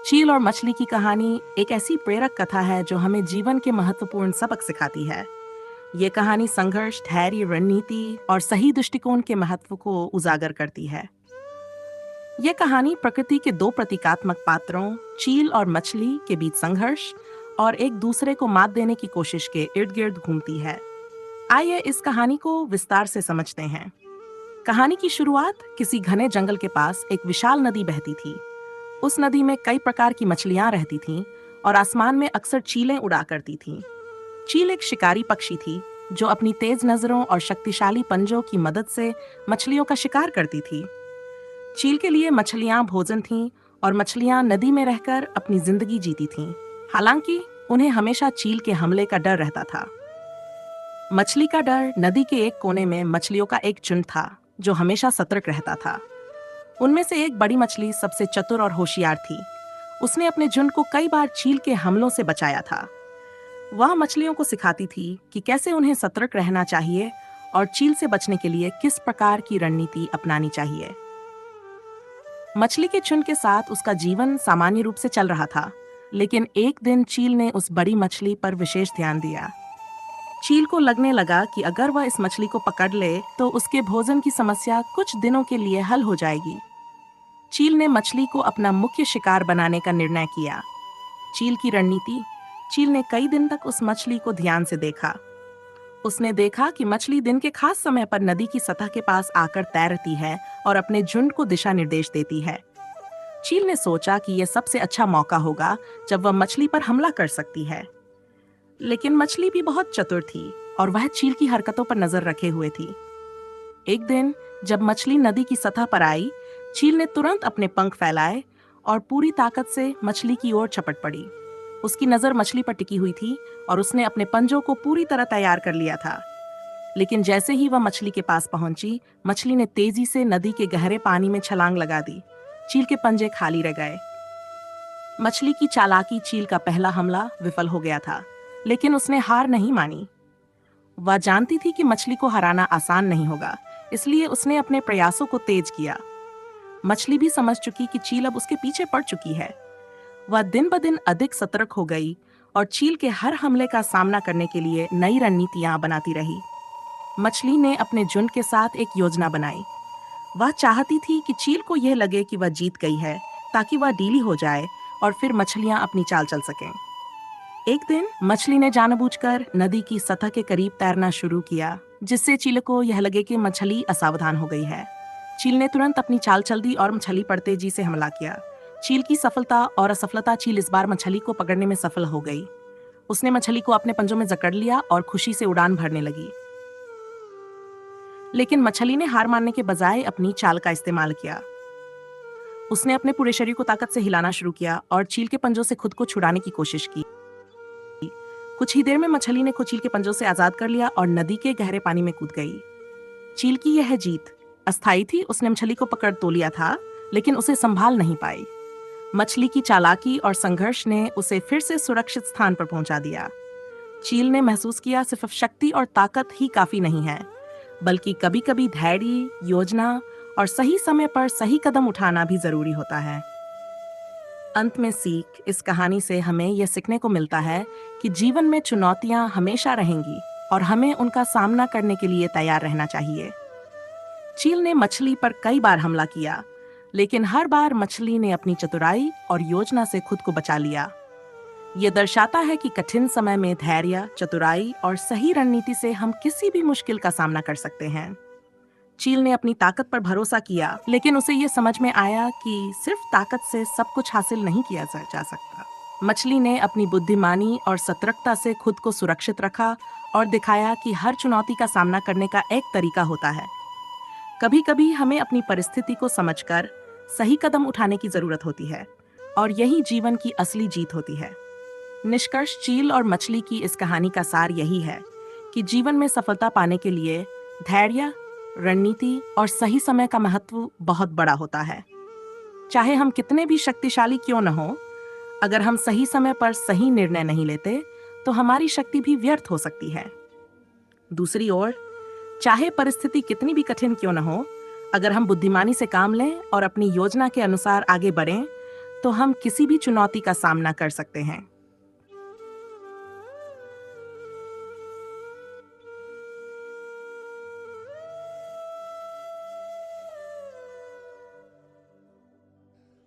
चील और मछली की कहानी एक ऐसी प्रेरक कथा है जो हमें जीवन के महत्वपूर्ण सबक सिखाती है। ये कहानी संघर्ष, धैर्य, रणनीति और सही दृष्टिकोण के महत्व को उजागर करती है। ये कहानी प्रकृति के दो प्रतीकात्मक पात्रों, चील और मछली के बीच संघर्ष और एक दूसरे को मात देने की कोशिश के इर्द गिर्द घूमती है। आइए इस कहानी को विस्तार से समझते हैं। कहानी की शुरुआत किसी घने जंगल के पास एक विशाल नदी बहती थी। उस नदी में कई प्रकार की मछलियां रहती थीं और आसमान में अक्सर चीलें उड़ा करती थीं। चील एक शिकारी पक्षी थी जो अपनी तेज नजरों और शक्तिशाली पंजों की मदद से मछलियों का शिकार करती थी। चील के लिए मछलियां भोजन थीं और मछलियां नदी में रहकर अपनी जिंदगी जीती थीं। हालांकि उन्हें हमेशा चील के हमले का डर रहता था। मछली का डर नदी के एक कोने में मछलियों का एक झुंड था जो हमेशा सतर्क रहता था। उनमें से एक बड़ी मछली सबसे चतुर और होशियार थी। उसने अपने झुंड को कई बार चील के हमलों से बचाया था। वह मछलियों को सिखाती थी कि कैसे उन्हें सतर्क रहना चाहिए और चील से बचने के लिए किस प्रकार की रणनीति अपनानी चाहिए। मछली के झुंड के साथ उसका जीवन सामान्य रूप से चल रहा था, लेकिन एक दिन चील ने उस बड़ी मछली पर विशेष ध्यान दिया। चील को लगने लगा कि अगर वह इस मछली को पकड़ ले तो उसके भोजन की समस्या कुछ दिनों के लिए हल हो जाएगी। चील ने मछली को अपना मुख्य शिकार बनाने का निर्णय किया। चील की रणनीति। चील ने कई दिन तक उस मछली को ध्यान से देखा। उसने देखा कि मछली दिन के खास समय पर नदी की सतह के पास आकर तैरती है और अपने झुंड को दिशा निर्देश देती है। चील ने सोचा कि यह सबसे अच्छा मौका होगा जब वह मछली पर हमला कर सकती है। लेकिन मछली भी बहुत चतुर थी और वह चील की हरकतों पर नजर रखे हुए थी। एक दिन जब मछली नदी की सतह पर आई, चील ने तुरंत अपने पंख फैलाए और पूरी ताकत से मछली की ओर झपट पड़ी। उसकी नजर मछली पर टिकी हुई थी और उसने अपने पंजों को पूरी तरह तैयार कर लिया था। लेकिन जैसे ही वह मछली के पास पहुंची, मछली ने तेजी से नदी के गहरे पानी में छलांग लगा दी। चील के पंजे खाली रह गए। मछली की चालाकी चील का पहला हमला विफल हो गया था, लेकिन उसने हार नहीं मानी। वह जानती थी कि मछली को हराना आसान नहीं होगा, इसलिए उसने अपने प्रयासों को तेज किया। मछली भी समझ चुकी कि चील अब उसके पीछे पड़ चुकी है। वह दिन ब दिन अधिक सतर्क हो गई और चील के हर हमले का सामना करने के लिए नई रणनीतियां बनाती रही। मछली ने अपने झुंड के साथ एक योजना बनाई। वह चाहती थी कि चील को यह लगे कि वह जीत गई है, ताकि वह ढीली हो जाए और फिर मछलियां अपनी चाल चल सकें। एक दिन मछली ने जानबूझकर नदी की सतह के करीब तैरना शुरू किया, जिससे चील को यह लगे कि मछली असावधान हो गई है। चील ने तुरंत अपनी चाल चल दी और मछली पर तेजी से हमला किया। चील की सफलता और असफलता। चील इस बार मछली को पकड़ने में सफल हो गई। उसने मछली को अपने पंजों में जकड़ लिया और खुशी से उड़ान भरने लगी। लेकिन मछली ने हार मानने के बजाय अपनी चाल का इस्तेमाल किया। उसने अपने पूरे शरीर को ताकत से हिलाना शुरू किया और चील के पंजों से खुद को छुड़ाने की कोशिश की। कुछ ही देर में मछली ने खुद चील के पंजों से आजाद कर लिया और नदी के गहरे पानी में कूद गई। चील की यह जीत अस्थायी थी। उसने मछली को पकड़ तो लिया था, लेकिन उसे संभाल नहीं पाई। मछली की चालाकी और संघर्ष ने उसे फिर से सुरक्षित स्थान पर पहुंचा दिया। चील ने महसूस किया सिर्फ शक्ति और ताकत ही काफी नहीं है, बल्कि कभी-कभी धैर्य, योजना और सही समय पर सही कदम उठाना भी जरूरी होता है। अंत में सीख। इस कहानी से हमें यह सीखने को मिलता है कि जीवन में चुनौतियां हमेशा रहेंगी और हमें उनका सामना करने के लिए तैयार रहना चाहिए। चील ने मछली पर कई बार हमला किया, लेकिन हर बार मछली ने अपनी चतुराई और योजना से खुद को बचा लिया। यह दर्शाता है कि कठिन समय में धैर्य, चतुराई और सही रणनीति से हम किसी भी मुश्किल का सामना कर सकते हैं। चील ने अपनी ताकत पर भरोसा किया, लेकिन उसे यह समझ में आया कि सिर्फ ताकत से सब कुछ हासिल नहीं किया जा सकता। मछली ने अपनी बुद्धिमानी और सतर्कता से खुद को सुरक्षित रखा और दिखाया कि हर चुनौती का सामना करने का एक तरीका होता है। कभी कभी हमें अपनी परिस्थिति को समझकर सही कदम उठाने की जरूरत होती है, और यही जीवन की असली जीत होती है। निष्कर्ष। चील और मछली की इस कहानी का सार यही है कि जीवन में सफलता पाने के लिए धैर्य, रणनीति और सही समय का महत्व बहुत बड़ा होता है। चाहे हम कितने भी शक्तिशाली क्यों न हो, अगर हम सही समय पर सही निर्णय नहीं लेते तो हमारी शक्ति भी व्यर्थ हो सकती है। दूसरी ओर, चाहे परिस्थिति कितनी भी कठिन क्यों न हो, अगर हम बुद्धिमानी से काम लें और अपनी योजना के अनुसार आगे बढ़ें, तो हम किसी भी चुनौती का सामना कर सकते हैं।